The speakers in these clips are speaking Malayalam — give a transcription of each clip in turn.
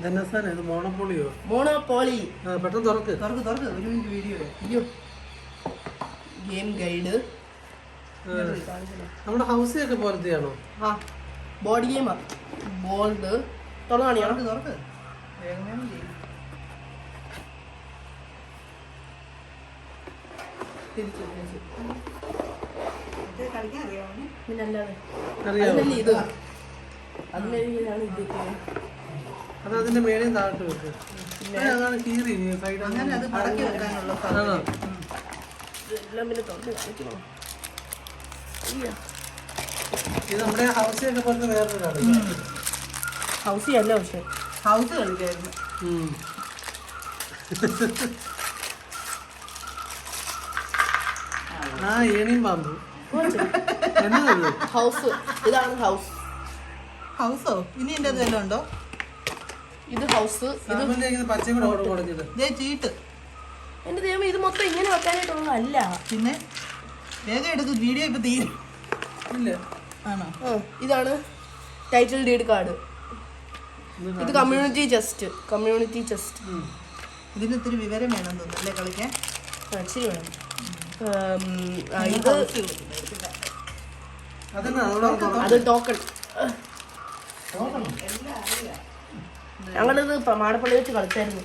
ഇത് മോണോപോളിയോ? മോണോപോളി. പെട്ടെന്ന് തുറക്ക്. ഒരു മിനിറ്റ് വീഡിയോ. അയ്യോ, ഗെയിം ഗൈഡ്. നമ്മുടെ ഹൗസിയൊക്കെ പോലത്തെയാണോ? ആ, ബോർഡ് ഗെയിമാ. ബോൾഡ് തുറന്നാണ് തുറക്ക്. വേഗം ചെയ്യും. കളിക്കാൻ അറിയാമോ? പിന്നല്ലാതെ അറിയാമോ? ഇത് അതിനാണ് ഇത്. അത് അതിന്റെ മേളിൽ താഴോട്ട് വെക്ക്. അതാണ് കീറി അങ്ങനെ അത് മടക്കി വെക്കാനുള്ള സാധനം. എല്ലാം പിന്നെ തുറന്ന് കാണിക്കണോ? ഇത് നമ്മുടെ ഹൗസിയൊക്കെ പോലത്തെ വേറൊരു ഹൗസി അല്ല, പക്ഷെ ഹൗസ് കളിക്കായിരുന്നു. ഏണിയും പാമ്പ്. ഹൗസ്. ഇതാണ് ഹൗസ്. ഹൗസോ? ഇനി എന്റെ വല്ലതും ഉണ്ടോ? ഇത് ഹൗസ്. ഇത് പച്ചയും കൂടെ ഓർഡർ കൊടുത്തിട്ട് ചീട്ട്. എന്റെ ദൈവം, ഇത് മൊത്തം ഇങ്ങനെ വെക്കാനായിട്ടുള്ളതല്ല. പിന്നെ വേഗം എടുക്കും, വീഡിയോ ഇപ്പൊ തീരും. ഇല്ല. ആണോ? ഇതാണ് ടൈറ്റിൽ ഡീഡ് കാർഡ്. ഇത് കമ്മ്യൂണിറ്റി ചെസ്റ്റ്. ഇതിന് ഇത്തിരി വിവരം വേണം തോന്നുന്നു അല്ലേ കളിക്കാൻ? ശരി വേണം. ഇത് അത് ടോക്കൺ. ഞങ്ങളിത് മാടപ്പള്ളി വെച്ച് കളിച്ചായിരുന്നു.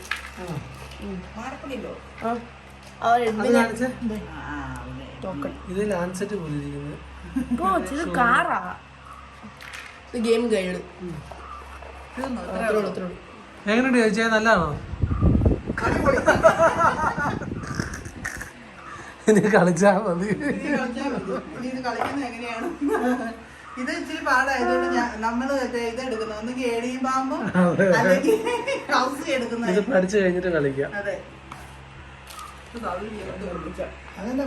ടോക്കൺ. ഇത് ലാൻസെറ്റ് പോലെ ഇരിക്കുന്നത്. ഇത് കാറാ. ഇത് ഗെയിം ഗൈഡ്. എങ്ങനെയുണ്ട് ചോദിച്ചാൽ? നല്ലതാണോ? ഇനി കളിച്ചാ മതി. ഇത് കളിക്കുന്നത് എങ്ങനെയാണ്? ഇത് ഇച്ചിരി പാടായതുകൊണ്ട് നമ്മള് ഇതെടുക്കുന്നു. ഒന്നുകിൽ ഏടിയും പാമ്പും അല്ലെങ്കിൽ ഹൗസ് എടുക്കുന്നത്. ഇത് പഠിച്ചു കഴിഞ്ഞിട്ട് കളിക്കാം. അതെ. അതല്ല